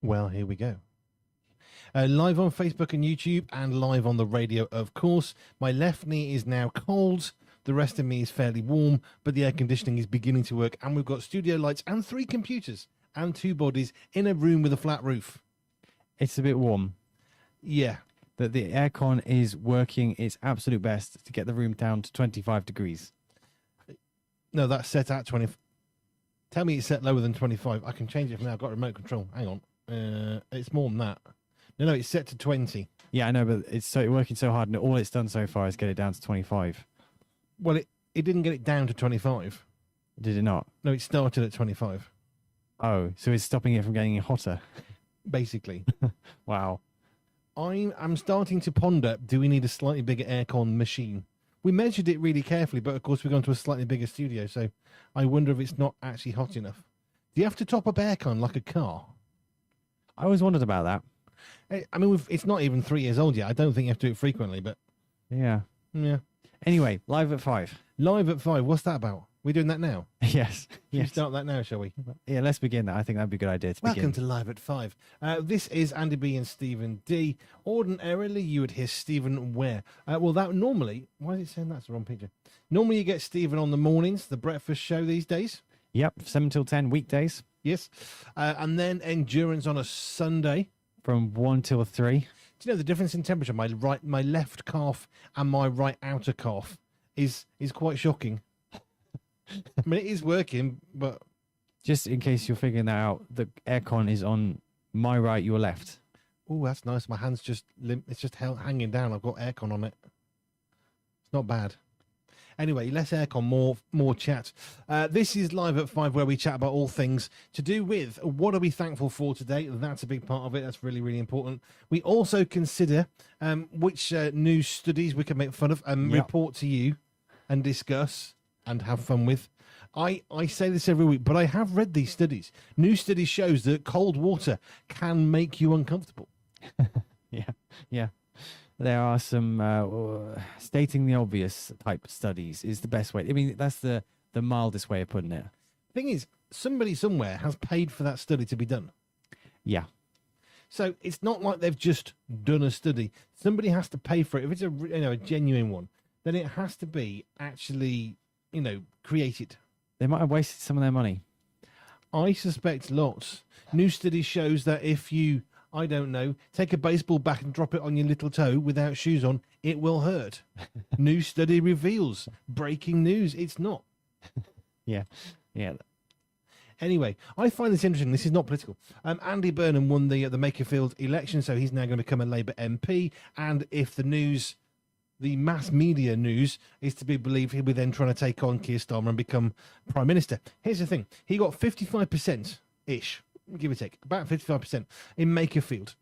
Well, here we go. Live on Facebook and YouTube and live on the radio, of course. My left knee is now cold. The rest of me is fairly warm, but the air conditioning is beginning to work. And we've got studio lights and 3 computers and 2 bodies in a room with a flat roof. It's a bit warm. Yeah. But the aircon is working its absolute best to get the room down to 25 degrees. No, that's set at 20. Tell me it's set lower than 25. I can change it from now. I've got remote control. Hang on. It's more than that. No, it's set to 20. Yeah, I know, but it's working so hard, and all it's done so far is get it down to 25. Well, it didn't get it down to 25. Did it not? No, it started at 25. Oh, so it's stopping it from getting hotter. Basically. Wow. I'm starting to ponder, do we need a slightly bigger aircon machine? We measured it really carefully, but of course we're going to a slightly bigger studio, so I wonder if it's not actually hot enough. Do you have to top up aircon like a car? I always wondered about that. I mean, it's not even 3 years old yet. I don't think you have to do it frequently, but... Yeah. Yeah. Anyway, live at 5. Live at 5, what's that about? We're doing that now? Yes. Should we start that now, shall we? Yeah, let's begin that. I think that'd be a good idea to begin. Welcome to Live at 5. This is Andy B and Stephen D. Ordinarily, you would hear Stephen Ware. Well, that normally... Why is it saying that's the wrong picture? Normally, you get Stephen on the mornings, the breakfast show these days. Yep, 7 till 10 weekdays. Yes. And then Endurance on a Sunday. From 1 till 3. Do you know the difference in temperature? My left calf and my right outer calf is quite shocking. I mean, it is working, but... Just in case you're figuring that out, the aircon is on my right, your left. Oh, that's nice. My hand's just limp. It's just hanging down. I've got aircon on it. It's not bad. Anyway, less aircon, more chat. This is Live at 5, where we chat about all things to do with what are we thankful for today. That's a big part of it. That's really, really important. We also consider which news studies we can make fun of and report to you and discuss and have fun with. I say this every week, but I have read these studies. New studies shows that cold water can make you uncomfortable. Yeah. There are some stating the obvious type studies is the best way. I mean, that's the mildest way of putting it. Thing is, somebody somewhere has paid for that study to be done. Yeah. So it's not like they've just done a study. Somebody has to pay for it. If it's a genuine one, then it has to be actually, created. They might have wasted some of their money. I suspect lots. New study shows that if you, I don't know, take a baseball bat and drop it on your little toe without shoes on, it will hurt. New study reveals. Breaking news. It's not. Yeah. Anyway, I find this interesting. This is not political. Andy Burnham won the Makerfield election, so he's now going to become a Labour MP. And if the mass media news is to be believed, he'll be then trying to take on Keir Starmer and become Prime Minister. Here's the thing. He got 55%-ish, give or take, about 55% in Makerfield.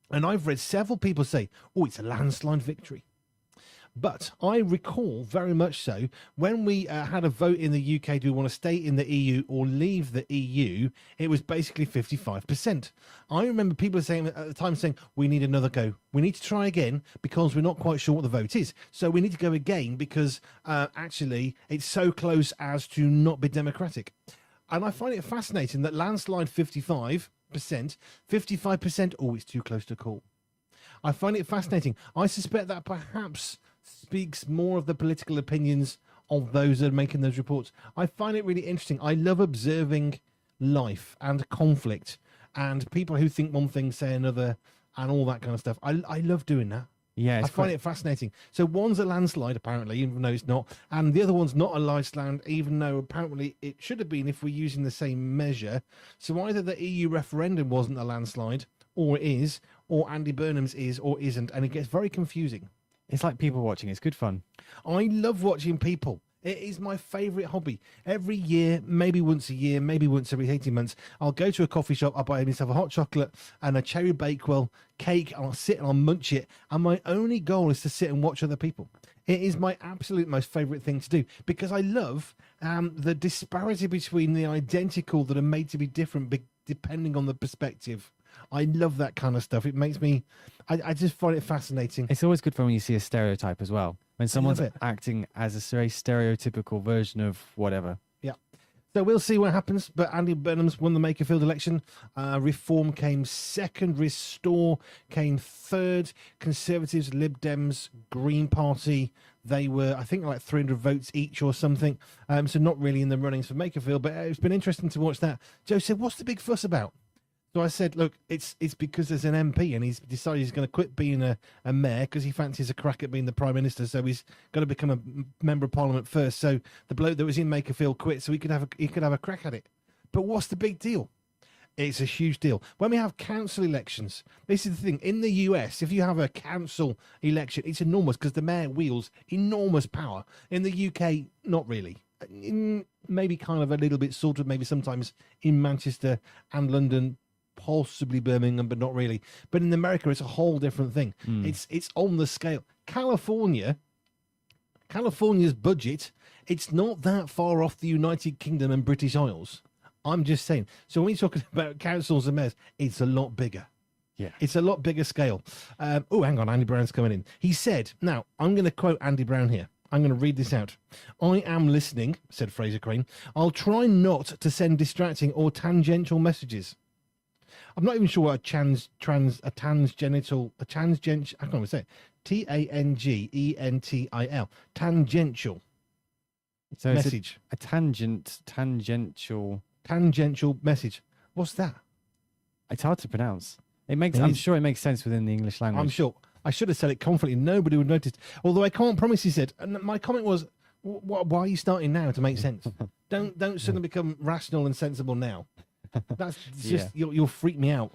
And I've read several people say, it's a landslide victory. But I recall very much so when we had a vote in the UK, do we want to stay in the EU or leave the EU? It was basically 55%. I remember people saying at the time saying, we need another go. We need to try again because we're not quite sure what the vote is. So we need to go again because actually it's so close as to not be democratic. And I find it fascinating that landslide 55%, 55%, it's too close to call. I find it fascinating. I suspect that perhaps speaks more of the political opinions of those that are making those reports. I find it really interesting. I love observing life and conflict and people who think one thing, say another, and all that kind of stuff. I love doing that. Yeah, I find it fascinating. So one's a landslide, apparently, even though it's not, and the other one's not a landslide, even though apparently it should have been if we're using the same measure. So either the EU referendum wasn't a landslide, or it is, or Andy Burnham's is or isn't, and it gets very confusing. It's like people watching. It's good fun. I love watching people. It is my favourite hobby. Every year, maybe once a year, maybe once every 18 months, I'll go to a coffee shop, I'll buy myself a hot chocolate and a cherry Bakewell cake, and I'll sit and I'll munch it, and my only goal is to sit and watch other people. It is my absolute most favourite thing to do, because I love the disparity between the identical that are made to be different depending on the perspective. I love that kind of stuff. It makes me, I just find it fascinating. It's always good fun when you see a stereotype as well. When someone's acting as a very stereotypical version of whatever. Yeah. So we'll see what happens. But Andy Burnham's won the Makerfield election. Reform came second. Restore came third. Conservatives, Lib Dems, Green Party, they were, I think, like 300 votes each or something. So not really in the runnings for Makerfield. But it's been interesting to watch that. Joe said, what's the big fuss about? So I said, look, it's because there's an MP and he's decided he's going to quit being a mayor because he fancies a crack at being the Prime Minister. So he's got to become a member of Parliament first. So the bloke that was in Makerfield quit so he could have a crack at it. But what's the big deal? It's a huge deal. When we have council elections, this is the thing. In the US, if you have a council election, it's enormous because the mayor wields enormous power. In the UK, not really. Maybe kind of a little bit sort of, maybe sometimes in Manchester and London, possibly Birmingham, but not really. But in America, it's a whole different thing. It's on the scale. California's budget, it's not that far off the United Kingdom and British Isles. I'm just saying. So when you're talking about councils and mayors, it's a lot bigger. Yeah. It's a lot bigger scale. Oh, hang on. Andy Brown's coming in. He said, now, I'm going to quote Andy Brown here. I'm going to read this out. I am listening, said Fraser Crane. I'll try not to send distracting or tangential messages. I'm not even sure what I can't even say it. Tangentil. Tangential. So message. It's tangential message. What's that? It's hard to pronounce. I'm sure it makes sense within the English language. I'm sure. I should have said it confidently. Nobody would notice. Although I can't promise, he said. And my comment was, why are you starting now to make sense? Don't suddenly become rational and sensible now. That's just you'll freak me out.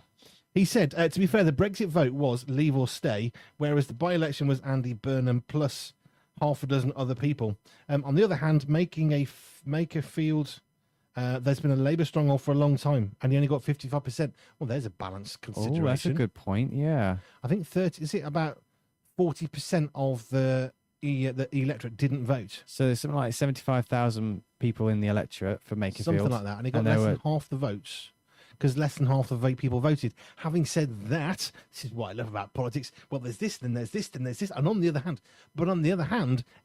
He said, to be fair, the Brexit vote was leave or stay, whereas the by-election was Andy Burnham plus half a dozen other people. On the other hand, Makerfield, there's been a Labour stronghold for a long time, and he only got 55%. Well, there's a balanced consideration. Oh, that's a good point. Yeah, I think about 40% of the electorate didn't vote. So there's something like 75,000 people in the electorate for Makerfield. Something like that. And he got less than half the votes because less than half the people voted. Having said that, this is what I love about politics. Well, there's this, then there's this, then there's this. And on the other hand,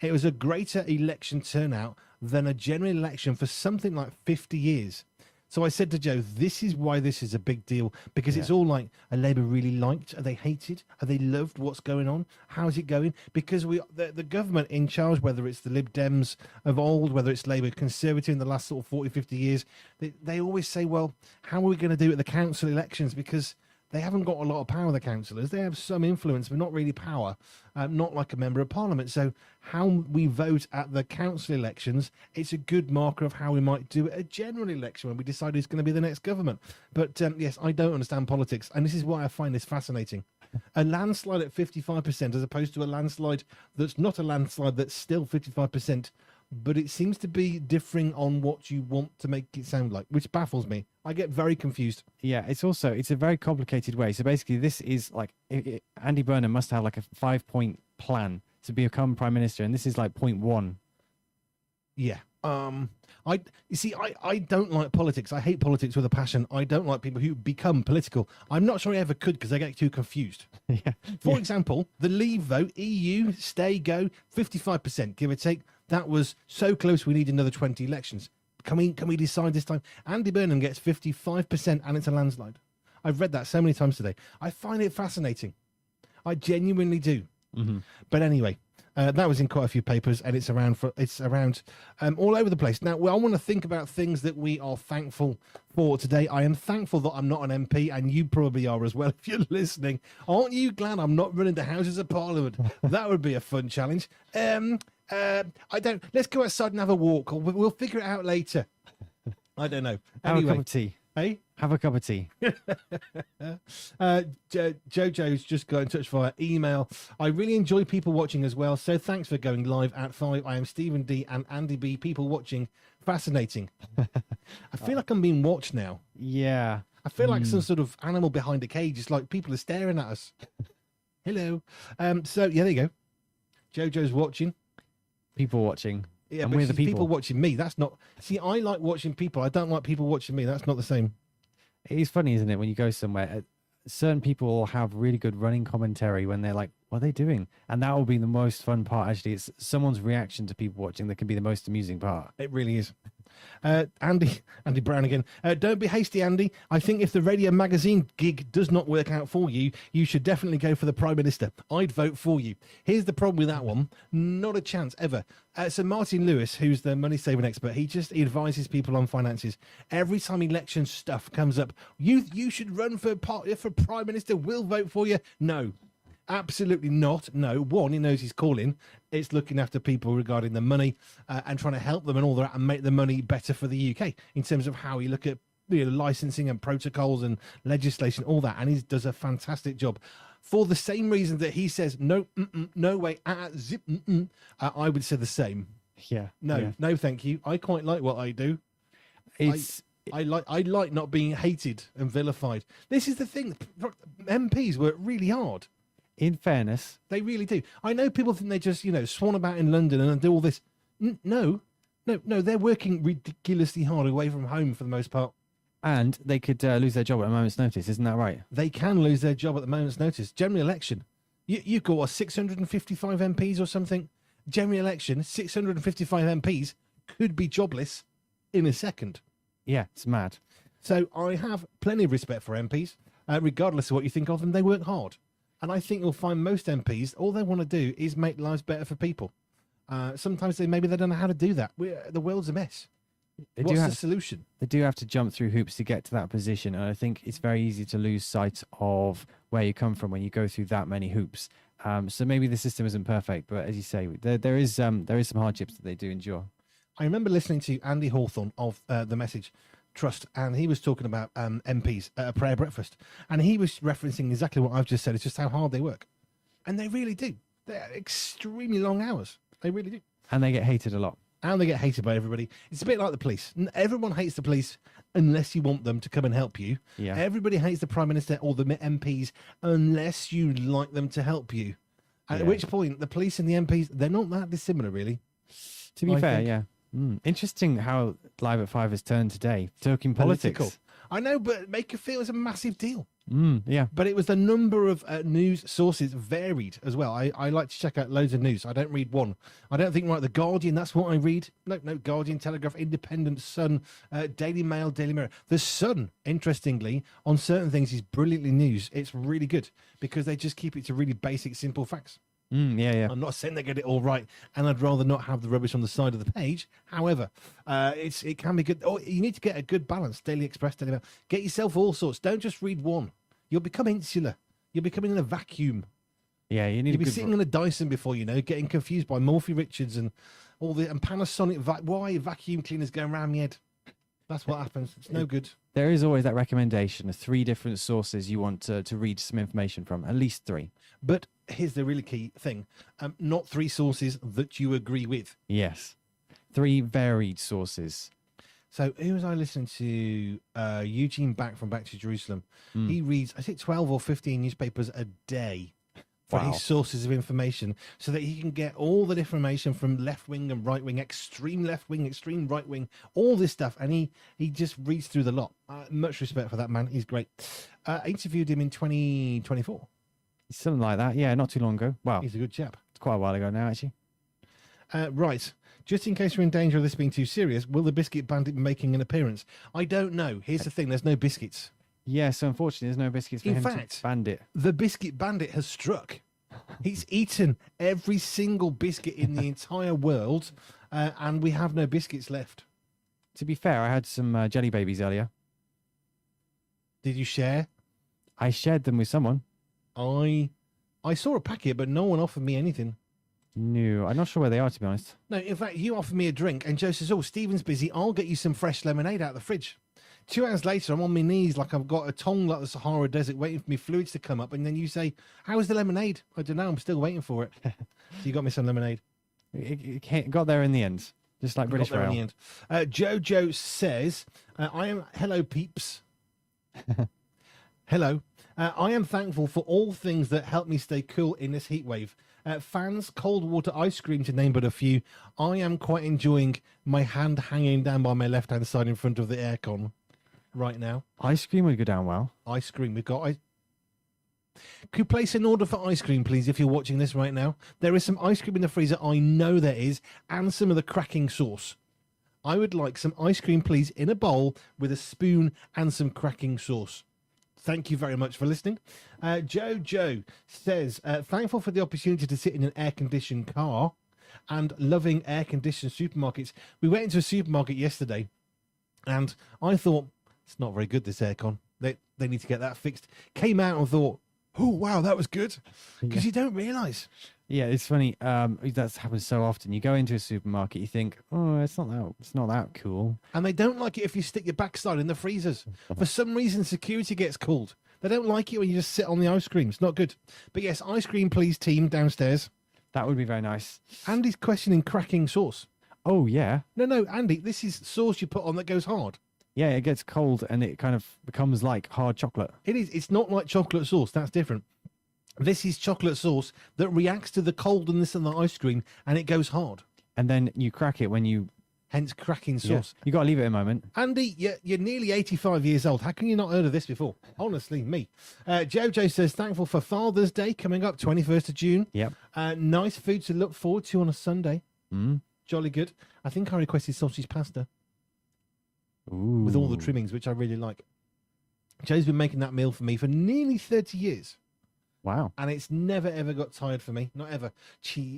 it was a greater election turnout than a general election for something like 50 years. So I said to Joe, this is why this is a big deal, because it's all like, are Labour really liked? Are they hated? Are they loved? What's going on? How's it going? Because the government in charge, whether it's the Lib Dems of old, whether it's Labour Conservative in the last sort of 40, 50 years, they always say, well, how are we going to do it at the council elections? Because they haven't got a lot of power, the councillors. They have some influence, but not really power, not like a member of parliament. So how we vote at the council elections, it's a good marker of how we might do it at a general election when we decide who's going to be the next government. But yes, I don't understand politics, and this is why I find this fascinating. A landslide at 55% as opposed to a landslide that's not a landslide that's still 55%, but it seems to be differing on what you want to make it sound like, which baffles me. I get very confused. Yeah, it's a very complicated way. So basically, this is like Andy Burnham must have like a 5-point plan to become prime minister, and this is like point 1. Yeah. I don't like politics. I hate politics with a passion. I don't like people who become political. I'm not sure I ever could because I get too confused. For example, the Leave vote, EU, stay, go, 55%, give or take. That was so close we need another 20 elections. Can we decide this time? Andy Burnham gets 55% and it's a landslide. I've read that so many times today. I find it fascinating. I genuinely do. Mm-hmm. But anyway, that was in quite a few papers, and it's around all over the place. Now, I want to think about things that we are thankful for today. I am thankful that I'm not an MP, and you probably are as well if you're listening. Aren't you glad I'm not running the Houses of Parliament? That would be a fun challenge. Let's go outside and have a walk, or we'll figure it out later. I don't know. Have a cup of tea. Hey? Have a cup of tea. Jojo's just got in touch via email. I really enjoy people watching as well, so thanks for going live at 5. I am Stephen D and Andy B. People watching. Fascinating. I feel like I'm being watched now. Yeah. I feel like some sort of animal behind a cage. It's like people are staring at us. Hello. So, yeah, there you go. Jojo's watching. People watching. Yeah, and but we're the people watching me. That's not. See, I like watching people. I don't like people watching me. That's not the same. It is funny, isn't it? When you go somewhere, certain people have really good running commentary when they're like, what are they doing? And that will be the most fun part, actually. It's someone's reaction to people watching that can be the most amusing part. It really is. Andy Brown again. Don't be hasty, Andy. I think if the Radio Magazine gig does not work out for you, you should definitely go for the Prime Minister. I'd vote for you. Here's the problem with that one. Not a chance, ever. So Martin Lewis, who's the money-saving expert, he advises people on finances. Every time election stuff comes up, you should run for Prime Minister. We'll vote for you. No. Absolutely not. No. One, he knows he's calling. It's looking after people regarding the money and trying to help them and all that and make the money better for the UK in terms of how you look at licensing and protocols and legislation, all that. And he does a fantastic job. For the same reason that he says, no, no way, zip, I would say the same. Yeah. No, thank you. I quite like what I do. I like not being hated and vilified. This is the thing. MPs work really hard. In fairness, they really do. I know people think they just, swan about in London and do all this. No, they're working ridiculously hard away from home for the most part. And they could lose their job at a moment's notice, isn't that right? They can lose their job at the moment's notice. General election. You've got, what, 655 MPs or something? General election, 655 MPs could be jobless in a second. Yeah, it's mad. So I have plenty of respect for MPs. Regardless of what you think of them, they work hard. And I think you'll find most MPs, all they want to do is make lives better for people. Sometimes they don't know how to do that. The world's a mess. What's the solution? They do have to jump through hoops to get to that position. And I think it's very easy to lose sight of where you come from when you go through that many hoops. So maybe the system isn't perfect, but as you say, there is some hardships that they do endure. I remember listening to Andy Hawthorne of The Message Trust, and he was talking about MPs at a prayer breakfast, and he was referencing exactly what I've just said. It's just how hard they work, and they really do. They're extremely long hours. They really do, and they get hated a lot. And they get hated by everybody. It's a bit like the police. Everyone hates the police unless you want them to come and help you. Yeah. Everybody hates the Prime Minister or the MPs unless you like them to help you. At which point, the police and the MPs, they're not that dissimilar, really. To be fair, yeah. Interesting how Live at 5 has turned today. Talking politics. I know, but make you feel it's a massive deal. Yeah. But it was the number of news sources varied as well. I like to check out loads of news. I don't read one. I don't think, right, The Guardian, that's what I read. No, Guardian, Telegraph, Independent, Sun, Daily Mail, Daily Mirror. The Sun, interestingly, on certain things is brilliantly news. It's really good because they just keep it to really basic, simple facts. Yeah. I'm not saying they get it all right, and I'd rather not have the rubbish on the side of the page. However, it can be good. Oh, you need to get a good balance. Daily Express, Daily Mail. Get yourself all sorts. Don't just read one. You'll become insular. You'll become in a vacuum. Yeah, you'll be sitting in a Dyson before you know, getting confused by Morphy Richards and all the Panasonic. Why vacuum cleaners going around my head? That's what happens. It's no good. There is always that recommendation of 3 different sources you want to read some information from, at least 3. But here's the really key thing. Not 3 sources that you agree with. Yes. 3 varied sources. So who was I listening to? Eugene Back from Back to Jerusalem. He reads, I think, 12 or 15 newspapers a day for his sources of information so that he can get all the information from left wing and right wing, extreme left wing, extreme right wing, all this stuff. And he just reads through the lot. Much respect for that man. He's great. I interviewed him in 2024. Something like that. Yeah, not too long ago. Wow. He's a good chap. It's quite a while ago now, actually. Right. Just in case we're in danger of this being too serious, will the Biscuit Bandit be making an appearance? I don't know. Here's the thing. There's no biscuits. Yeah, so unfortunately, there's no biscuits for him to bandit. The Biscuit Bandit has struck. He's eaten every single biscuit in the entire world, and we have no biscuits left. To be fair, I had some jelly babies earlier. Did you share? I shared them with someone. I saw a packet, but no one offered me anything. No, I'm not sure where they are, to be honest. No, in fact, you offered me a drink, and Joe says, oh, Stephen's busy. I'll get you some fresh lemonade out of the fridge. 2 hours later, I'm on my knees like I've got a tongue like the Sahara Desert waiting for me fluids to come up, and then you say, how's the lemonade? I don't know. I'm still waiting for it. So you got me some lemonade. It got there in the end, just like British Rail. In the end. Jojo says, hello, peeps. Hello. I am thankful for all things that help me stay cool in this heat wave. Fans, cold water, ice cream, to name but a few. I am quite enjoying my hand hanging down by my left-hand side in front of the aircon right now. Ice cream would go down well. Ice cream. We've got... Could you place an order for ice cream, please, if you're watching this right now? There is some ice cream in the freezer. I know there is. And some of the cracking sauce. I would like some ice cream, please, in a bowl with a spoon and some cracking sauce. Thank you very much for listening. Joe says, thankful for the opportunity to sit in an air-conditioned car and loving air-conditioned supermarkets. We went into a supermarket yesterday and I thought, it's not very good, this aircon. They need to get that fixed. Came out and thought, oh, wow, that was good. Because you don't realise. Yeah, it's funny. That's happened so often. You go into a supermarket, you think, oh, it's not that cool. And they don't like it if you stick your backside in the freezers. For some reason, security gets called. They don't like it when you just sit on the ice cream. It's not good. But yes, ice cream, please, team, downstairs. That would be very nice. Andy's questioning cracking sauce. Oh, yeah. No, Andy, this is sauce you put on that goes hard. Yeah, it gets cold and it kind of becomes like hard chocolate. It is. It's not like chocolate sauce. That's different. This is chocolate sauce that reacts to the coldness in the ice cream and it goes hard. And then you crack it when you... Hence cracking sauce. You got to leave it a moment. Andy, you're nearly 85 years old. How can you not heard of this before? Honestly, me. Jojo says, thankful for Father's Day coming up, 21st of June. Yep. Nice food to look forward to on a Sunday. Jolly good. I think I requested sausage pasta. Ooh. With all the trimmings, which I really like. Joe's been making that meal for me for nearly 30 years. Wow. And it's never, ever got tired for me. Not ever.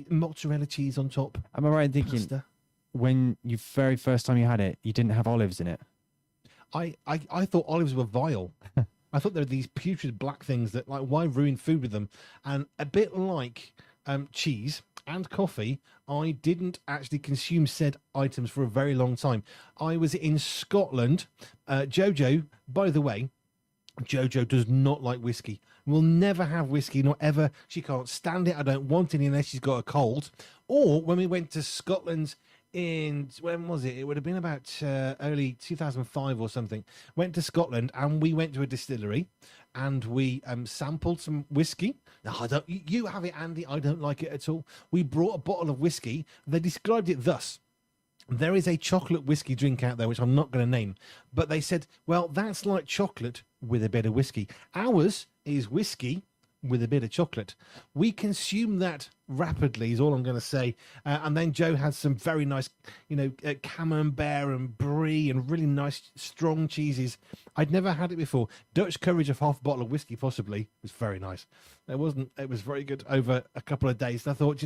Mozzarella cheese on top. Am I right in thinking Pasta. when you very first time you had it, you didn't have olives in it? I thought olives were vile. I thought they were these putrid black things that, like, why ruin food with them? And a bit like cheese and coffee, I didn't actually consume said items for a very long time. I was in Scotland. Jojo, by the way, Jojo does not like whiskey. Will never have whiskey, not ever. She can't stand it. I don't want any unless she's got a cold. Or when we went to Scotland when was it? It would have been about early 2005 or something. Went to Scotland and we went to a distillery and we sampled some whiskey. No, you have it, Andy. I don't like it at all. We brought a bottle of whiskey. They described it thus. There is a chocolate whiskey drink out there, which I'm not going to name, but they said, well, that's like chocolate with a bit of whiskey. Ours is whiskey with a bit of chocolate. We consume that rapidly is all I'm going to say. And then Joe had some very nice, camembert and brie and really nice strong cheeses. I'd never had it before. Dutch courage of half a bottle of whiskey possibly. It was very nice. It was very good over a couple of days. And I thought,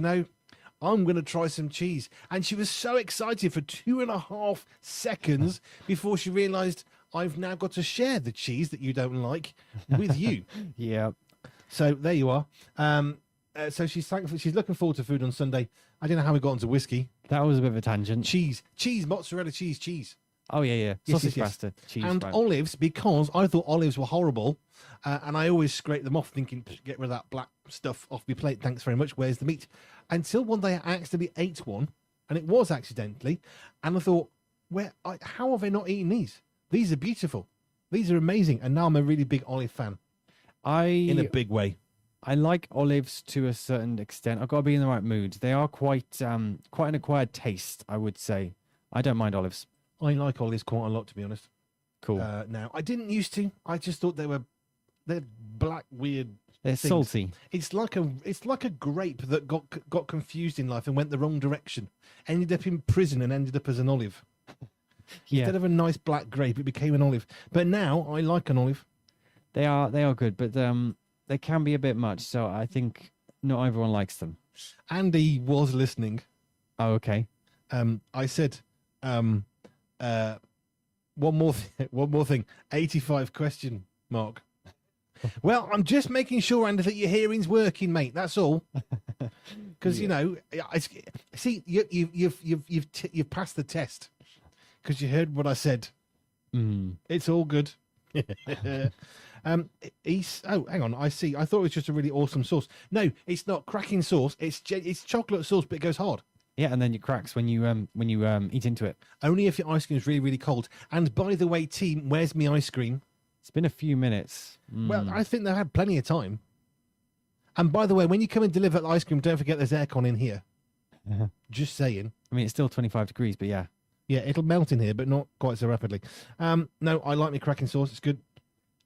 I'm going to try some cheese. And she was so excited for 2.5 seconds before she realized I've now got to share the cheese that you don't like with you. Yeah. So there you are. So she's thankful. She's looking forward to food on Sunday. I don't know how we got into whiskey. That was a bit of a tangent. Cheese, mozzarella cheese. Oh, yeah. Sausage pasta, cheese. And right. olives, because I thought olives were horrible. And I always scrape them off thinking, get rid of that black stuff off my plate. Thanks very much. Where's the meat? Until one day I accidentally ate one. And it was accidentally. And I thought, how have I not eaten these? These are beautiful. These are amazing. And now I'm a really big olive fan. In a big way. I like olives to a certain extent. I've got to be in the right mood. They are quite an acquired taste, I would say. I don't mind olives. I like olives quite a lot, to be honest. Cool. Now, I didn't used to. I just thought they're black, weird. They're things. salty. It's like a grape that got confused in life and went the wrong direction. Ended up in prison and ended up as an olive. Yeah. Instead of a nice black grape, it became an olive. But now I like an olive. They are good, but they can be a bit much. So I think not everyone likes them. Andy was listening. Oh, okay. I said, one more thing. 85 question mark. Well, I'm just making sure, Andy, that your hearing's working, mate. That's all. Because see, you've passed the test because you heard what I said. It's all good. Hang on. I see. I thought it was just a really awesome sauce. No, it's not cracking sauce. It's chocolate sauce, but it goes hard. Yeah, and then it cracks when you eat into it. Only if your ice cream is really, really cold. And by the way, team, where's my ice cream? It's been a few minutes. Well, I think they've had plenty of time. And by the way, when you come and deliver the ice cream, don't forget there's aircon in here. Just saying. I mean, it's still 25 degrees, but yeah. Yeah, it'll melt in here, but not quite so rapidly. No, I like my cracking sauce. It's good.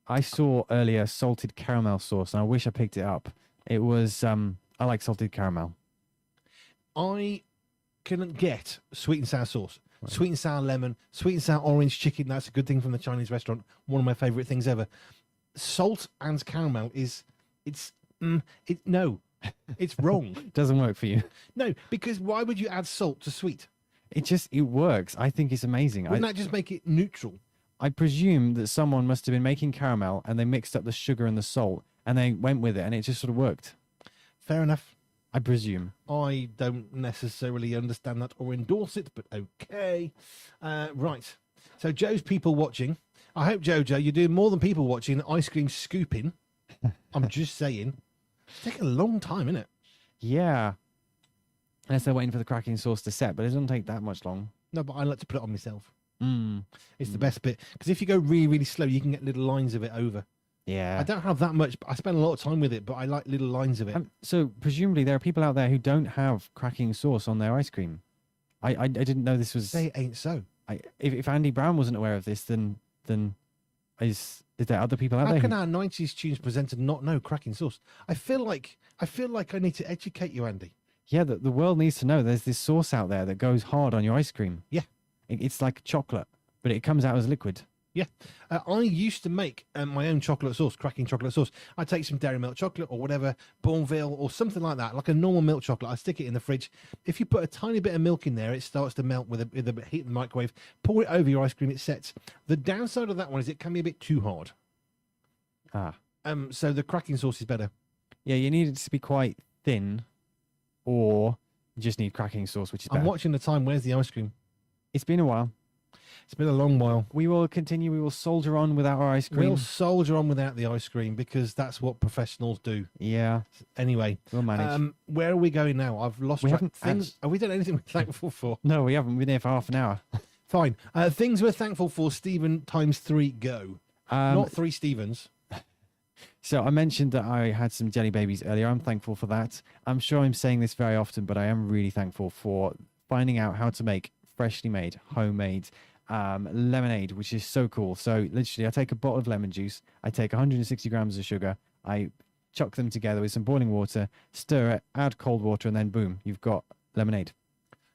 I saw earlier salted caramel sauce, and I wish I picked it up. It was, I like salted caramel. I couldn't get sweet and sour sauce. Sweet and sour lemon, sweet and sour orange chicken. That's a good thing from the Chinese restaurant. One of my favorite things ever. Salt and caramel no, it's wrong. Doesn't work for you. No, because why would you add salt to sweet? It works. I think it's amazing. Wouldn't that just make it neutral? I presume that someone must have been making caramel and they mixed up the sugar and the salt and they went with it and it just sort of worked. Fair enough. I presume. I don't necessarily understand that or endorse it, but okay. Right. So Joe's people watching. I hope, Jojo, you're doing more than people watching ice cream scooping. I'm just saying. It's taking a long time, isn't it? Yeah. Unless they're waiting for the cracking sauce to set, but it doesn't take that much long. No, but I like to put it on myself. Mm. It's the best bit. Because if you go really, really slow, you can get little lines of it over. Yeah. I don't have that much. I spend a lot of time with it, but I like little lines of it. So presumably there are people out there who don't have cracking sauce on their ice cream. I didn't know this was... They ain't so. If Andy Brown wasn't aware of this, then is there other people out How there? can our 90s tunes presenter not know cracking sauce? I feel like I need to educate you, Andy. Yeah, the world needs to know there's this sauce out there that goes hard on your ice cream. Yeah. It's like chocolate, but it comes out as liquid. Yeah. I used to make my own chocolate sauce, cracking chocolate sauce. I'd take some dairy milk chocolate or whatever, Bourneville or something like that, like a normal milk chocolate. I stick it in the fridge. If you put a tiny bit of milk in there, it starts to melt with the heat in the microwave. Pour it over your ice cream, it sets. The downside of that one is it can be a bit too hard. So the cracking sauce is better. Yeah, you need it to be quite thin, or you just need cracking sauce, which is better. I'm watching the time. Where's the ice cream? It's been a while. It's been a long while. We will continue. We will soldier on without our ice cream. We'll soldier on without the ice cream because that's what professionals do. Yeah. Anyway, We'll manage. where are we going now? I've lost We track. haven't Things. Have we done anything we're thankful for? No, we haven't been here for half an hour. Fine. Things we're thankful for. Stephen times 3. Go. Not 3 Stevens. So I mentioned that I had some jelly babies earlier. I'm thankful for that. I'm sure I'm saying this very often, but I am really thankful for finding out how to make freshly made, homemade lemonade, which is so cool. So literally, I take a bottle of lemon juice, I take 160 grams of sugar, I chuck them together with some boiling water, stir it, add cold water, and then boom, you've got lemonade.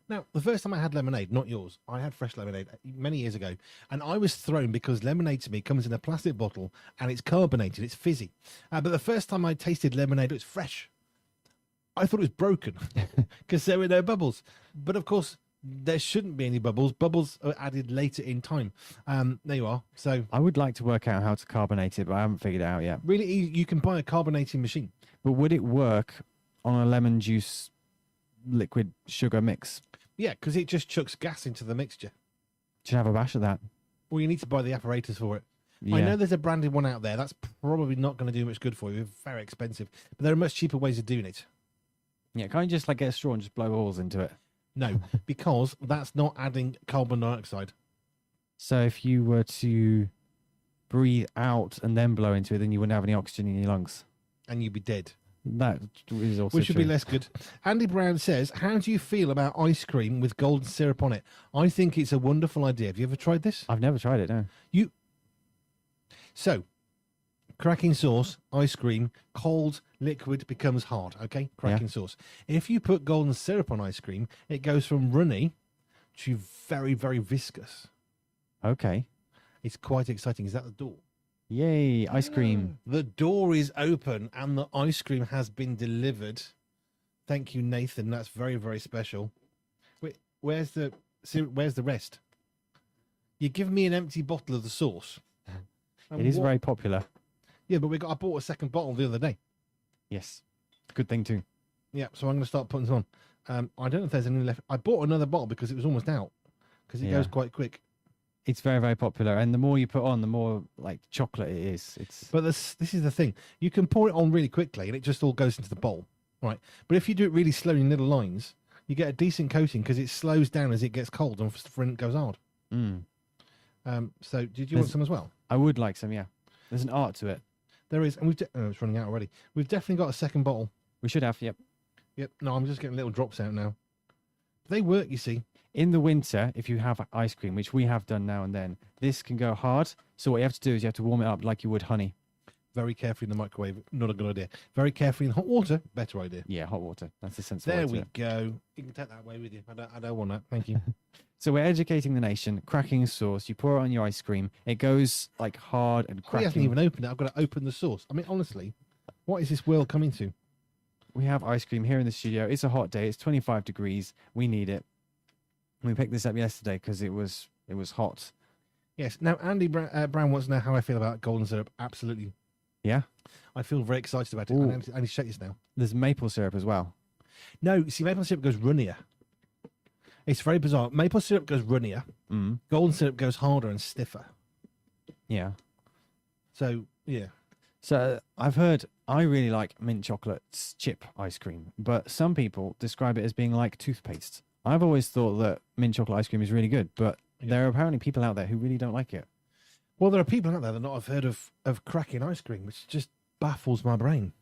Now, the first time I had lemonade, not yours, I had fresh lemonade many years ago, and I was thrown because lemonade to me comes in a plastic bottle and it's carbonated, it's fizzy. But the first time I tasted lemonade, it was fresh. I thought it was broken because there were no bubbles. But of course, there shouldn't be any bubbles. Bubbles are added later in time. There you are. So I would like to work out how to carbonate it, but I haven't figured it out yet. really, you can buy a carbonating machine. But would it work on a lemon juice liquid sugar mix? Yeah, because it just chucks gas into the mixture. Should have a bash at that. Well, you need to buy the apparatus for it. Yeah. I know there's a branded one out there. That's probably not going to do much good for you. It's very expensive. But there are much cheaper ways of doing it. Yeah, can't you just like get a straw and just blow holes into it? No, because that's not adding carbon dioxide. So if you were to breathe out and then blow into it, then you wouldn't have any oxygen in your lungs. And you'd be dead. That is also Which would true. be less good. Andy Brown says, how do you feel about ice cream with golden syrup on it? I think it's a wonderful idea. Have you ever tried this? I've never tried it, no. So, cracking sauce, ice cream, cold, liquid becomes hard, okay? Cracking sauce. If you put golden syrup on ice cream, it goes from runny to very, very viscous. Okay. It's quite exciting. Is that the door? Yay, ice cream. The door is open and the ice cream has been delivered. Thank you, Nathan. That's very, very special. Wait, where's the rest? You give me an empty bottle of the sauce. It is very popular. Yeah, but I bought a second bottle the other day. Yes. Good thing too. Yeah, so I'm going to start putting some on. I don't know if there's any left. I bought another bottle because it was almost out. Because it goes quite quick. It's very, very popular. And the more you put on, the more like chocolate it is. But this is the thing. You can pour it on really quickly and it just all goes into the bowl. Right. But if you do it really slowly in little lines, you get a decent coating because it slows down as it gets cold and it goes hard. Mm. So did you want some as well? I would like some, yeah. There's an art to it. There is. And it's running out already. We've definitely got a second bottle. We should have, yep. Yep. No, I'm just getting little drops out now. They work, you see. In the winter, if you have ice cream, which we have done now and then, this can go hard. So what you have to do is you have to warm it up like you would honey. Very carefully in the microwave. Not a good idea. Very carefully in hot water. Better idea. Yeah, hot water. That's the sensible There way to we do it. go. You can take that away with you. I don't want that. Thank you. So we're educating the nation. Cracking sauce. You pour it on your ice cream. It goes like hard and He cracking. hasn't even opened it. I've got to open the sauce. I mean, honestly, what is this world coming to? We have ice cream here in the studio. It's a hot day. It's 25 degrees. We need it. We picked this up yesterday because it was hot. Yes. Now, Andy Brown wants to know how I feel about golden syrup. Absolutely. Yeah. I feel very excited about it. Ooh. I need to shake this now. There's maple syrup as well. No, see, maple syrup goes runnier. It's very bizarre. Maple syrup goes runnier. Mm. Golden syrup goes harder and stiffer. Yeah. So, yeah. So I've heard I really like mint chocolate chip ice cream, but some people describe it as being like toothpaste. I've always thought that mint chocolate ice cream is really good, but there are apparently people out there who really don't like it. Well, there are people out there that not have heard of cracking ice cream, which just baffles my brain.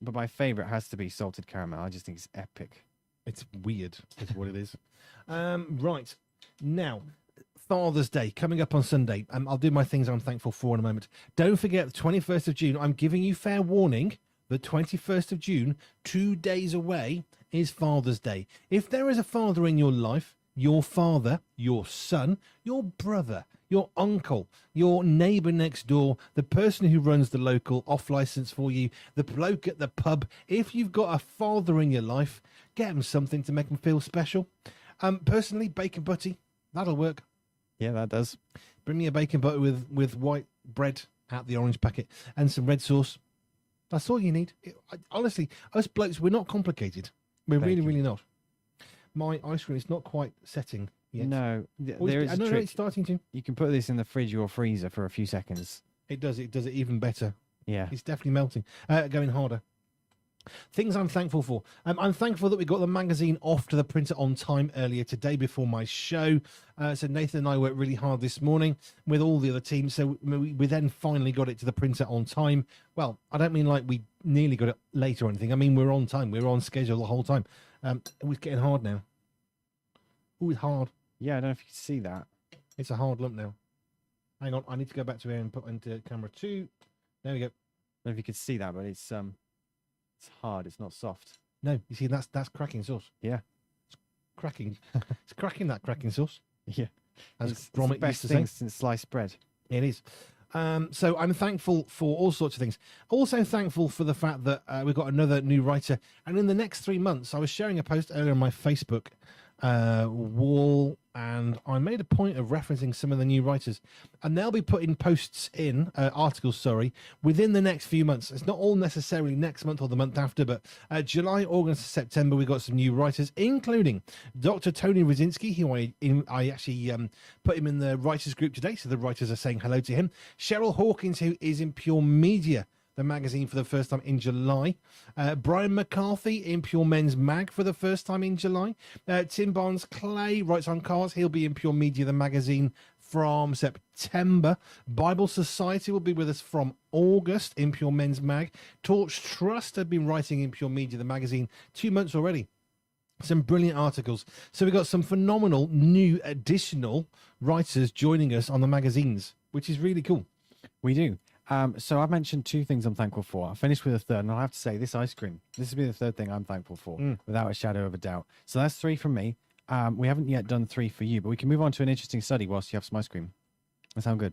But my favorite has to be salted caramel. I just think it's epic. It's weird, is what it is. Right. Now, Father's Day coming up on Sunday. I'll do my things I'm thankful for in a moment. Don't forget, the 21st of June, I'm giving you fair warning. The 21st of June, 2 days away, is Father's Day. If there is a father in your life, your father, your son, your brother, your uncle, your neighbour next door, the person who runs the local off licence for you, the bloke at the pub, if you've got a father in your life, get them something to make them feel special. Personally, bacon butty, that'll work. Yeah, that does. Bring me a bacon butter with white bread out the orange packet and some red sauce. That's all you need. Honestly, us blokes, we're not complicated. We're Thank you. really not. My ice cream is not quite setting yet. No, Oh, there is a no, trick. it's starting to. You can put this in the fridge or freezer for a few seconds. It does it even better. Yeah. It's definitely melting. Going harder. Things I'm thankful for. I'm thankful that we got the magazine off to the printer on time earlier today before my show. So Nathan and I worked really hard this morning with all the other teams. So we then finally got it to the printer on time. Well, I don't mean like we nearly got it late or anything. I mean, we're on time. We're on schedule the whole time. It was getting hard now. Oh, it's hard. Yeah, I don't know if you can see that. It's a hard lump now. Hang on. I need to go back to here and put into camera 2. There we go. I don't know if you can see that, but it's hard. It's not soft. No, you see, that's cracking sauce. Yeah. It's cracking. It's cracking that cracking sauce. Yeah. As It's Gromit the used best to thing say. since sliced bread. It is. So I'm thankful for all sorts of things. Also thankful for the fact that we've got another new writer. And in the next 3 months, I was sharing a post earlier on my Facebook wall, and I made a point of referencing some of the new writers. And they'll be putting posts in, articles, within the next few months. It's not all necessarily next month or the month after, but July, August, September, we've got some new writers, including Dr. Tony Rosinski, who I actually put him in the writers group today, so the writers are saying hello to him. Cheryl Hawkins, who is in Pure Media, the magazine, for the first time in July. Brian McCarthy in Pure Men's Mag for the first time in July. Tim Barnes-Clay writes on cars. He'll be in Pure Media, the magazine, from September. Bible Society will be with us from August in Pure Men's Mag. Torch Trust have been writing in Pure Media, the magazine, 2 months already. Some brilliant articles. So we've got some phenomenal new additional writers joining us on the magazines, which is really cool. We do. So I've mentioned 2 things I'm thankful for. I'll finish with a third, and I'll have to say this ice cream. This will be the third thing I'm thankful for, without a shadow of a doubt. So that's 3 from me. We haven't yet done 3 for you, but we can move on to an interesting study whilst you have some ice cream. That sound good?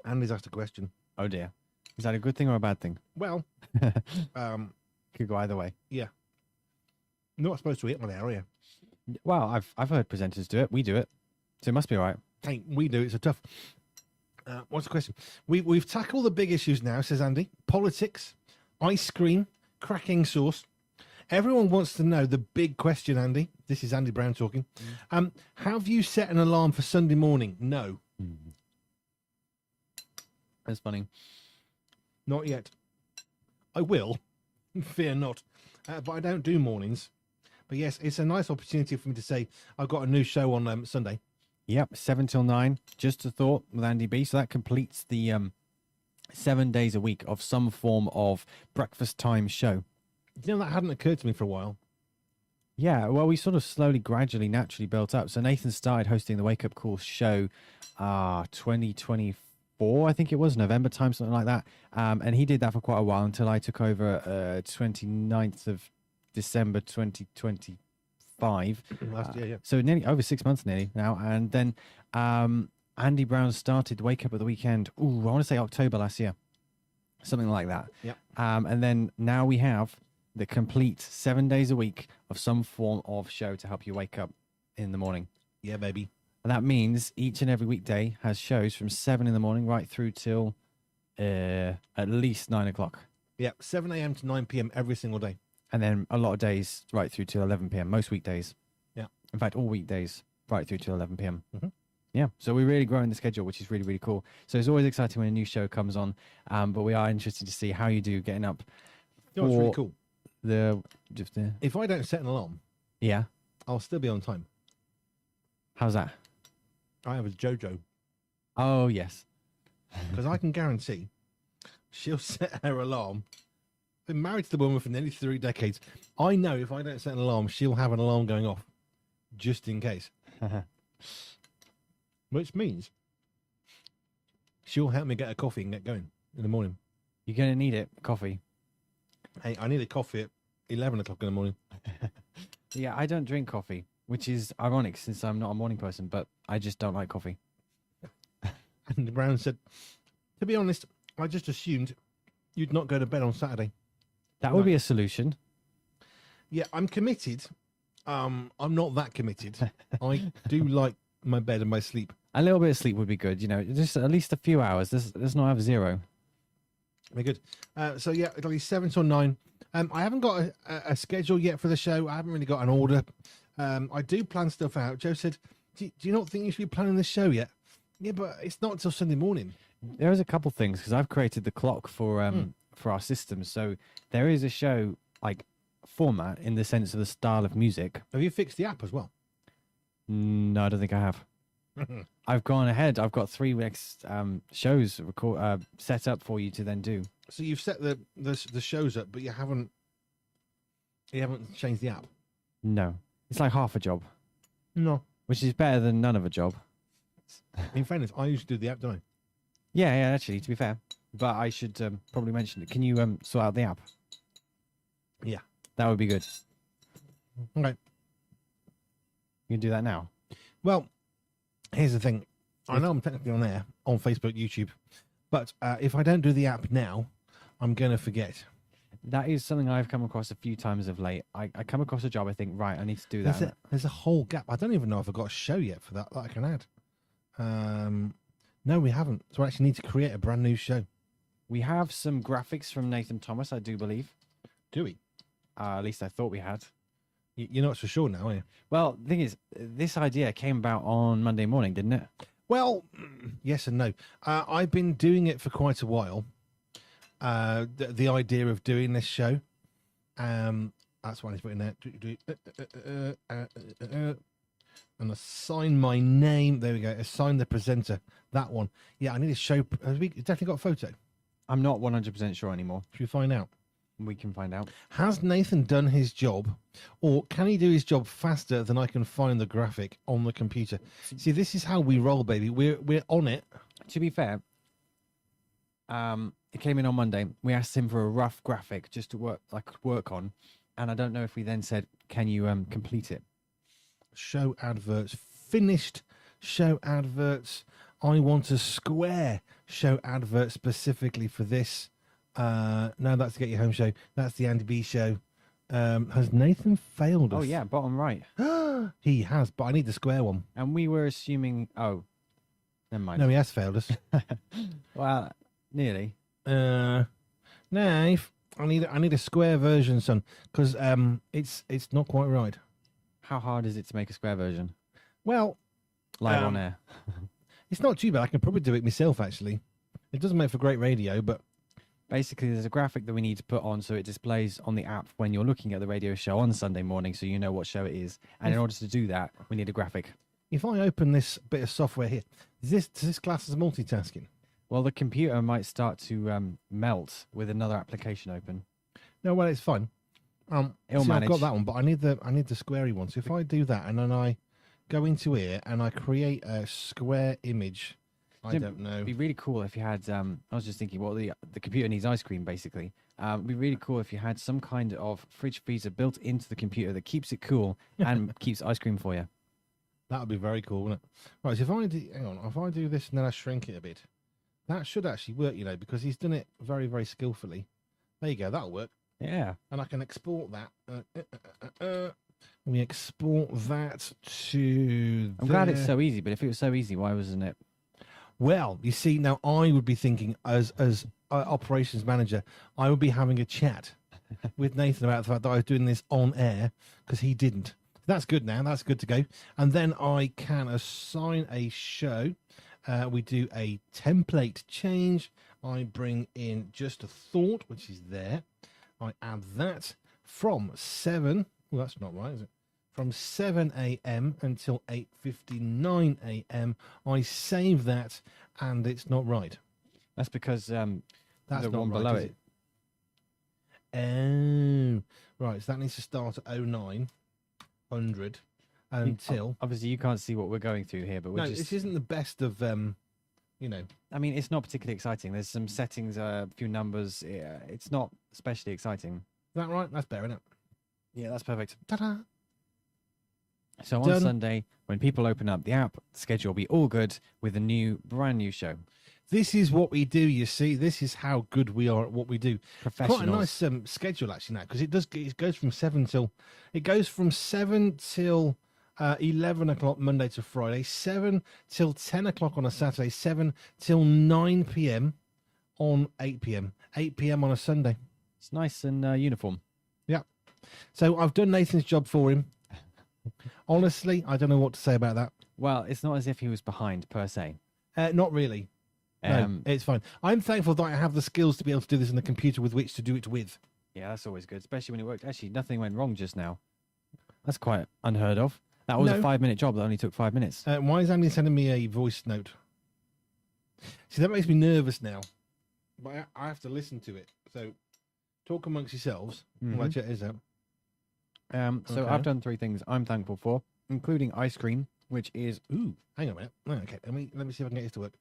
Andy's asked a question. Oh dear. Is that a good thing or a bad thing? Well, Could go either way. yeah. Not supposed to hit one area. Well, I've heard presenters do it. We do it. So it must be all right. Hey, we do. It's a tough. What's the question? We've tackled the big issues now, says Andy. Politics, ice cream, cracking sauce. Everyone wants to know the big question, Andy. This is Andy Brown talking. Have you set an alarm for Sunday morning? No. That's funny. Not yet. I will. Fear not. But I don't do mornings. But yes, it's a nice opportunity for me to say I've got a new show on Sunday. Yep, 7 till 9. Just a thought with Andy B. So that completes the 7 days a week of some form of breakfast time show. You know, that hadn't occurred to me for a while. Yeah, well, we sort of slowly, gradually, naturally built up. So Nathan started hosting the Wake Up Call show 2024, I think it was, November time, something like that. And he did that for quite a while until I took over 29th of December 2024. 5. Last year, yeah. So nearly over 6 months nearly now. And then Andy Brown started Wake Up at the Weekend. Ooh, I want to say October last year. Something like that. Yeah. And then now we have the complete 7 days a week of some form of show to help you wake up in the morning. Yeah, baby. And that means each and every weekday has shows from 7 in the morning right through till at least 9 o'clock. Yeah, 7 a.m. to 9 p.m. every single day. And then a lot of days right through till 11 p.m. Most weekdays. Yeah. In fact, all weekdays right through till 11 p.m. Mm-hmm. Yeah. So we're really growing the schedule, which is really, really cool. So it's always exciting when a new show comes on. But we are interested to see how you do getting up. You know what's really cool? If I don't set an alarm, yeah. I'll still be on time. How's that? I have a JoJo. Oh, yes. Because I can guarantee she'll set her alarm. I've been married to the woman for nearly 3 decades. I know if I don't set an alarm, she'll have an alarm going off just in case. Which means she'll help me get a coffee and get going in the morning. You're going to need it, coffee. Hey, I need a coffee at 11 o'clock in the morning. Yeah, I don't drink coffee, which is ironic since I'm not a morning person, but I just don't like coffee. And Brown said, to be honest, I just assumed you'd not go to bed on Saturday. That would be a solution. Yeah, I'm committed. I'm not that committed. I do like my bed and my sleep. A little bit of sleep would be good, just at least a few hours. Let's not have 0. Very good. So yeah, it'll be 7 till 9. I haven't got a schedule yet for the show. I haven't really got an order. I do plan stuff out. Joe said, do you not think you should be planning the show yet? Yeah, but it's not until Sunday morning. There is a couple things because I've created the clock for our system. So there is a show like format in the sense of the style of music. Have you fixed the app as well? No, I don't think I have. I've gone ahead. I've got 3 next shows set up for you to then do. So you've set the shows up, but you haven't changed the app. No, it's like half a job. No, which is better than none of a job. In fairness, I usually do the app, don't I? Yeah, actually, to be fair. But I should probably mention it. Can you sort out the app? Yeah. That would be good. Okay. You can do that now. Well, here's the thing. I know I'm technically on air, on Facebook, YouTube, but if I don't do the app now, I'm going to forget. That is something I've come across a few times of late. I come across a job, I think, right, I need to do that. There's a whole gap. I don't even know if I've got a show yet for that I can add. No, we haven't. So I actually need to create a brand new show. We have some graphics from Nathan Thomas, I do believe. Do we? At least I thought we had. You're not so sure now, are you? Well, the thing is, this idea came about on Monday morning, didn't it? Well, yes and no. I've been doing it for quite a while. The idea of doing this show. That's why I need to put in there. And assign my name. There we go. Assign the presenter. That one. Yeah, I need a show. Have we definitely got a photo? I'm not 100% sure anymore. Should we find out? We can find out. Has Nathan done his job, or can he do his job faster than I can find the graphic on the computer? See, this is how we roll, baby. We're on it. To be fair, it came in on Monday. We asked him for a rough graphic just to work on, and I don't know if we then said, "Can you complete it?" Show adverts, finished show adverts. I want a square show advert specifically for this. No, that's the Get Your Home show. That's the Andy B show. Has Nathan failed us? Oh, yeah, bottom right. He has, but I need the square one. And we were assuming... Oh, never mind. No, he has failed us. Well, nearly. No, I need a square version, son, because it's not quite right. How hard is it to make a square version? Well... Live on air. It's not too bad. I can probably do it myself, actually. It doesn't make for great radio, but... Basically, there's a graphic that we need to put on so it displays on the app when you're looking at the radio show on Sunday morning so you know what show it is. And in order to do that, we need a graphic. If I open this bit of software here, does this class as multitasking? Well, the computer might start to melt with another application open. No, well, it's fine. It'll manage. I've got that one, but I need the squarey one. So if I do that and then I go into here and I create a square image, I don't know. It'd be really cool if you had. I was just thinking, well, the computer needs ice cream, basically. It'd be really cool if you had some kind of fridge freezer built into the computer that keeps it cool and keeps ice cream for you. That would be very cool, wouldn't it? Right, so if I do, hang on, if I do this and then I shrink it a bit, that should actually work, because he's done it very, very skillfully. There you go, that'll work. Yeah. And I can export that. Let me export that to. I'm glad it's so easy, but if it was so easy, why wasn't it? Well, you see, now I would be thinking as operations manager, I would be having a chat with Nathan about the fact that I was doing this on air because he didn't. That's good now. That's good to go. And then I can assign a show. We do a template change. I bring in just a thought, which is there. I add that from 7. Well, that's not right, is it? From 7 a.m. until 8:59 a.m. I save that, and it's not right. That's because That's the not one right, below is it. Oh, right. So that needs to start at 0900 until. Obviously, you can't see what we're going through here, but we're No, just. this isn't the best of I mean, it's not particularly exciting. There's some settings, a few numbers. Yeah, it's not especially exciting. Is that right? That's better, isn't it? Yeah, that's perfect. Ta-da! So on Done. Sunday, when people open up the app, the schedule will be all good with a brand new show. This is what we do, you see. This is how good we are at what we do. Professionals. Quite a nice schedule, actually, now, because it goes from 7 till... It goes from 7 till 11 o'clock Monday to Friday, 7 till 10 o'clock on a Saturday, 7 till 9 p.m. on 8 p.m., 8 p.m. on a Sunday. It's nice and uniform. Yeah. So I've done Nathan's job for him. Honestly, I don't know what to say about that. Well, it's not as if he was behind, per se. Not really. No, it's fine. I'm thankful that I have the skills to be able to do this on the computer with which to do it with. Yeah, that's always good, especially when it worked. Actually, nothing went wrong just now. That's quite unheard of. That was a 5-minute job that only took 5 minutes. Why is Andy sending me a voice note? See, that makes me nervous now. But I have to listen to it. So, talk amongst yourselves. While I check this out. So Okay. I've done 3 things I'm thankful for, including ice cream, which is Ooh, hang on a minute. Oh, okay, let me see if I can get this to work.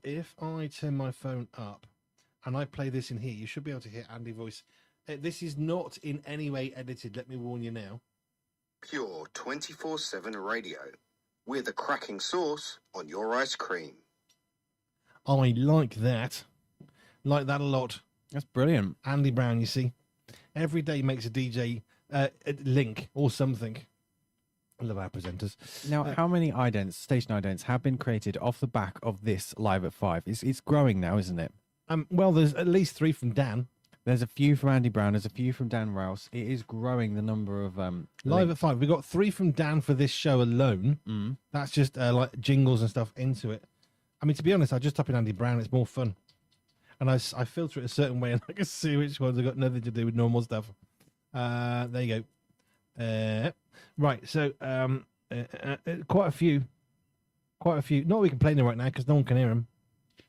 If I turn my phone up and I play this in here, you should be able to hear Andy's voice. This is not in any way edited. Let me warn you now. Pure247 Radio. We're the cracking sauce on your ice cream. I like that. Like that a lot. that's brilliant. Andy Brown, you see. Every day makes a DJ link or something. I love our presenters. Now, how many station idents have been created off the back of this Live at 5? It's growing now, isn't it? Well, there's at least 3 from Dan. There's a few from Andy Brown. There's a few from Dan Rouse. It is growing the number of Live at 5. We got 3 from Dan for this show alone. That's just like jingles and stuff into it. I mean, to be honest, I just type in Andy Brown. It's more fun. And I filter it a certain way and I can see which ones have got nothing to do with normal stuff. There you go. Right, so quite a few. Not we can play them right now because no one can hear them.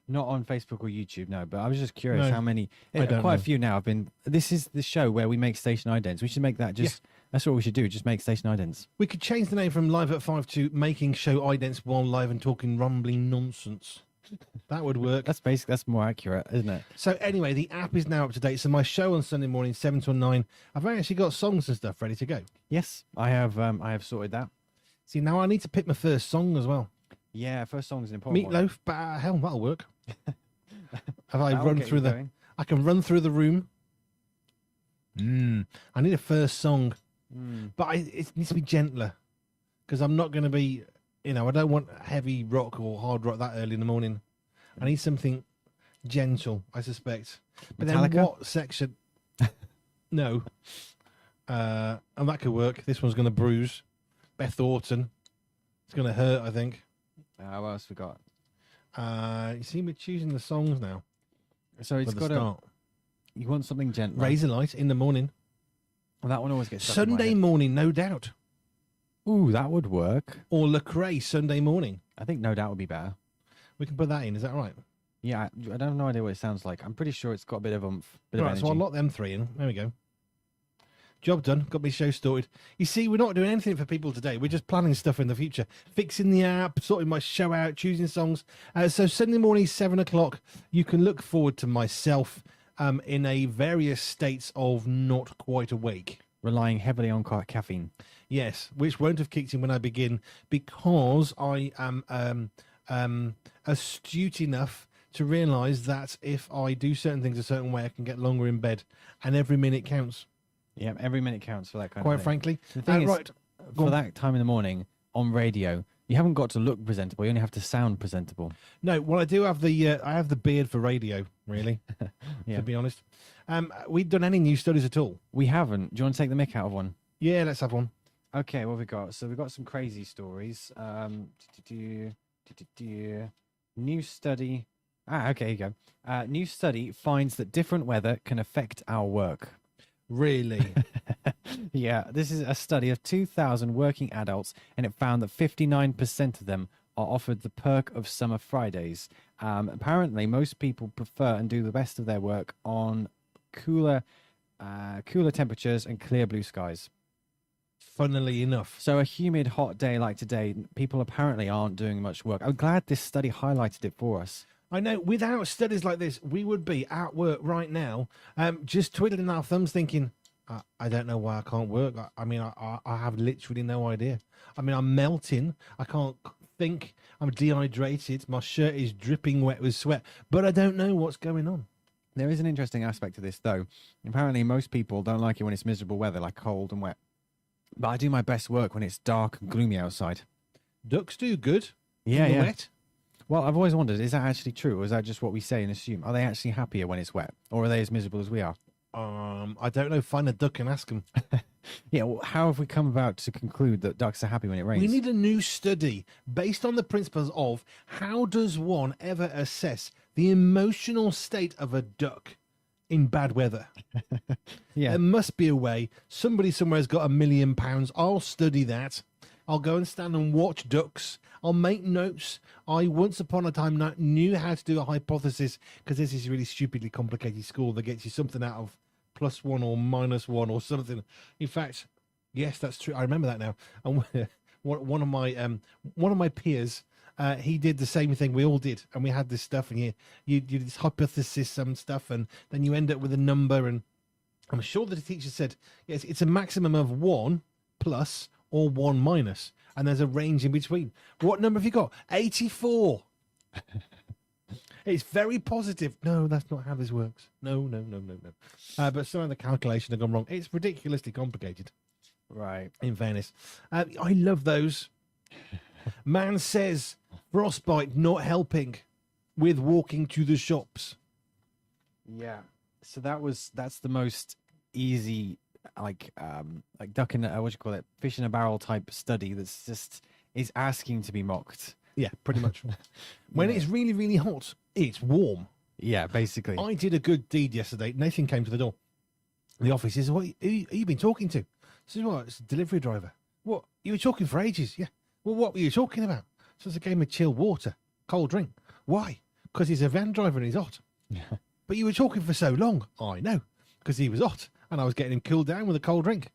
Not on Facebook or YouTube, no. But I was just curious No, how many. I don't Quite know. a few now have been. This is the show where we make station idents. We should make that just. That's what we should do. Just make station idents. We could change the name from Live at 5 to Making Show Idents while live and talking rumbling nonsense. That would work. That's basic. That's more accurate, isn't it? So anyway, the app is now up to date. So my show on Sunday morning, 7 till 9, I've actually got songs and stuff ready to go. Yes, I have. I have sorted that. See, now I need to pick my first song as well. Yeah, first song is an important one. Meatloaf, but hell, that'll work. Have I That'll run get through you the? going. I can run through the room. I need a first song, but it needs to be gentler because I'm not going to be, I don't want heavy rock or hard rock that early in the morning. I need something gentle, I suspect. But Metallica? then what section? No. And that could work. This one's going to bruise. Beth Orton. It's going to hurt, I think. What else we got? You see me choosing the songs now. So it's for the got a. start. You want something gentle. Razor Light in the morning. Well, that one always gets stuck in my Sunday head. morning, no doubt. Ooh, that would work. Or Lecrae, Sunday morning. I think No Doubt would be better. We can put that in. Is that right? Yeah, I don't have no idea what it sounds like. I'm pretty sure it's got a bit of oomph, bit Right, of so I'll energy. lock them 3 in. There we go. Job done. Got my show sorted. You see, we're not doing anything for people today. We're just planning stuff in the future. Fixing the app, sorting my show out, choosing songs. So Sunday morning, 7 o'clock, you can look forward to myself in a various states of not quite awake. Relying heavily on caffeine. Yes, which won't have kicked in when I begin because I am astute enough to realise that if I do certain things a certain way, I can get longer in bed, and every minute counts. Yeah, every minute counts for that kind of Quite thing. frankly, The thing is, right for that time in the morning on radio, you haven't got to look presentable. You only have to sound presentable. No, well, I do have I have the beard for radio, really. Yeah. To be honest, we've done any news studies at all? We haven't. Do you want to take the mick out of one? Yeah, let's have one. Okay, what have we got? So we've got some crazy stories. New study. Okay, here you go. New study finds that different weather can affect our work. Really? Yeah, this is a study of 2,000 working adults, and it found that 59% of them are offered the perk of summer Fridays. Apparently, most people prefer and do the best of their work on cooler temperatures and clear blue skies. Funnily enough. So a humid, hot day like today, people apparently aren't doing much work. I'm glad this study highlighted it for us. I know, without studies like this, we would be at work right now, just twiddling our thumbs thinking, I don't know why I can't work. I have literally no idea. I mean, I'm melting. I can't think. I'm dehydrated. My shirt is dripping wet with sweat, but I don't know what's going on. There is an interesting aspect to this, though. Apparently, most people don't like it when it's miserable weather, like cold and wet. But I do my best work when it's dark and gloomy outside. Ducks do good. Yeah, in the yeah. wet. Well, I've always wondered, is that actually true, or is that just what we say and assume? Are they actually happier when it's wet, or are they as miserable as we are? I don't know. Find a duck and ask them. Yeah, well, how have we come about to conclude that ducks are happy when it rains? We need a new study based on the principles of how does one ever assess the emotional state of a duck in bad weather? Yeah. There must be a way. Somebody somewhere has got £1 million. I'll study that. I'll go and stand and watch ducks. I'll make notes. I once upon a time knew how to do a hypothesis because there's this really stupidly complicated school that gets you something out of +1 or -1 or something. In fact, yes, that's true. I remember that now. And one of my peers, he did the same thing we all did, and we had this stuff, and you did this hypothesis and stuff, and then you end up with a number, and I'm sure that the teacher said, yes, it's a maximum of 1 plus or 1 minus, and there's a range in between. What number have you got? 84. It's very positive. No, that's not how this works. No. But some of the calculation have gone wrong. It's ridiculously complicated. Right. In fairness, I love those. Man says frostbite not helping with walking to the shops. Yeah. So that's the most easy, like duck in a, what do you call it, fish in a barrel type study that's just is asking to be mocked. Yeah, pretty much. When it's really, really hot, it's warm. Yeah, basically. I did a good deed yesterday. Nathan came to the door. The office says, "What who you been talking to?" I said, "Well, it's a delivery driver." "What? You were talking for ages." "Yeah." "Well, what were you talking about?" "So it's a game of chilled water, cold drink." "Why?" "Because he's a van driver and he's hot." "But you were talking for so long." "I know, because he was hot and I was getting him cooled down with a cold drink."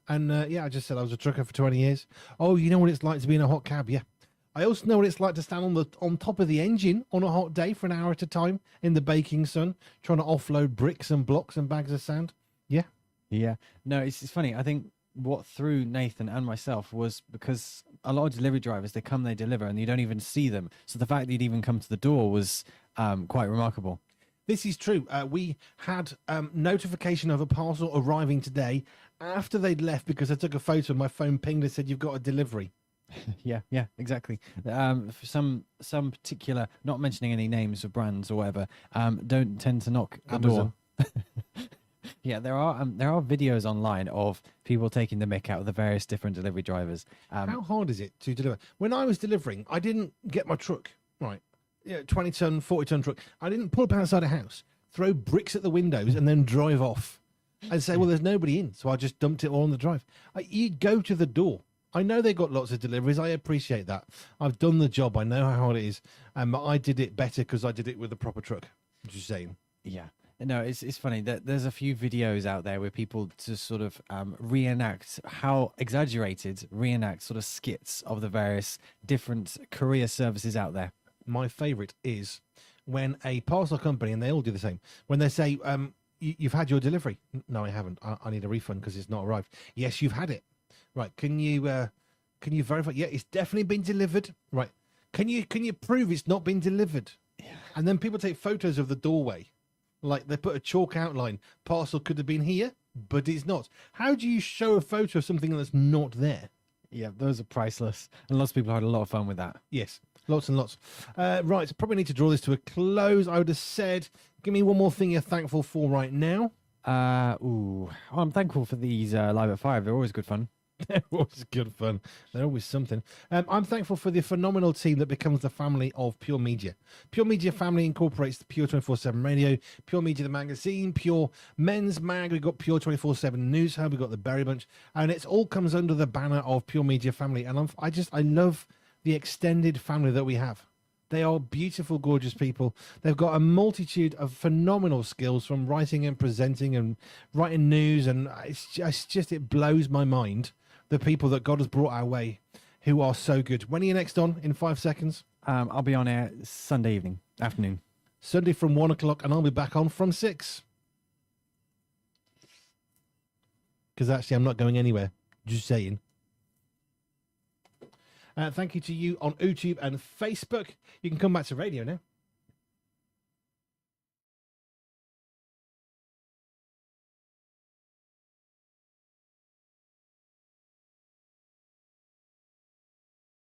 And I just said I was a trucker for 20 years. "Oh, you know what it's like to be in a hot cab?" "Yeah." "I also know what it's like to stand on top of the engine on a hot day for an hour at a time in the baking sun, trying to offload bricks and blocks and bags of sand." "Yeah." Yeah. No, it's funny. I think what threw Nathan and myself was because a lot of delivery drivers, they come, they deliver, and you don't even see them. So the fact that you'd even come to the door was quite remarkable. This is true. We had notification of a parcel arriving today after they'd left because I took a photo and my phone pinged and said, "You've got a delivery." Yeah, exactly. For some particular, not mentioning any names of brands or whatever, don't tend to knock the door. Yeah, there are videos online of people taking the mick out of the various different delivery drivers. How hard is it to deliver? When I was delivering, I didn't get my truck, right, 20-ton, 40-ton truck. I didn't pull up outside a house, throw bricks at the windows and then drive off and say, well, there's nobody in. So I just dumped it all on the drive. You go to the door. I know they got lots of deliveries. I appreciate that. I've done the job. I know how hard it is. I did it better because I did it with a proper truck. Just saying. Yeah. No, it's funny that there's a few videos out there where people just sort of reenact sort of skits of the various different courier services out there. My favourite is when a parcel company, and they all do the same, when they say, you've had your delivery. No, I haven't. I need a refund because it's not arrived. Yes, you've had it. Right. Can you verify? Yeah, it's definitely been delivered. Right. Can you prove it's not been delivered? Yeah. And then people take photos of the doorway. Like they put a chalk outline. Parcel could have been here, but it's not. How do you show a photo of something that's not there? Yeah, those are priceless. And lots of people had a lot of fun with that. Yes, lots and lots. Right, so probably need to draw this to a close. I would have said, give me one more thing you're thankful for right now. Well, I'm thankful for these Live at 5. They're always good fun. They're always good fun. They're always something. I'm thankful for the phenomenal team that becomes the family of Pure Media. Pure Media family incorporates the Pure 247 Radio, Pure Media the magazine, Pure Men's Mag. We've got Pure 247 News Hub. We've got the Berry Bunch, and it all comes under the banner of Pure Media family. And I love the extended family that we have. They are beautiful, gorgeous people. They've got a multitude of phenomenal skills, from writing and presenting and writing news, and it blows my mind. The people that God has brought our way who are so good. When are you next on? In 5 seconds? I'll be on air Sunday afternoon. Sunday from 1 o'clock, and I'll be back on from 6. Because actually, I'm not going anywhere. Just saying. Thank you to you on YouTube and Facebook. You can come back to radio now.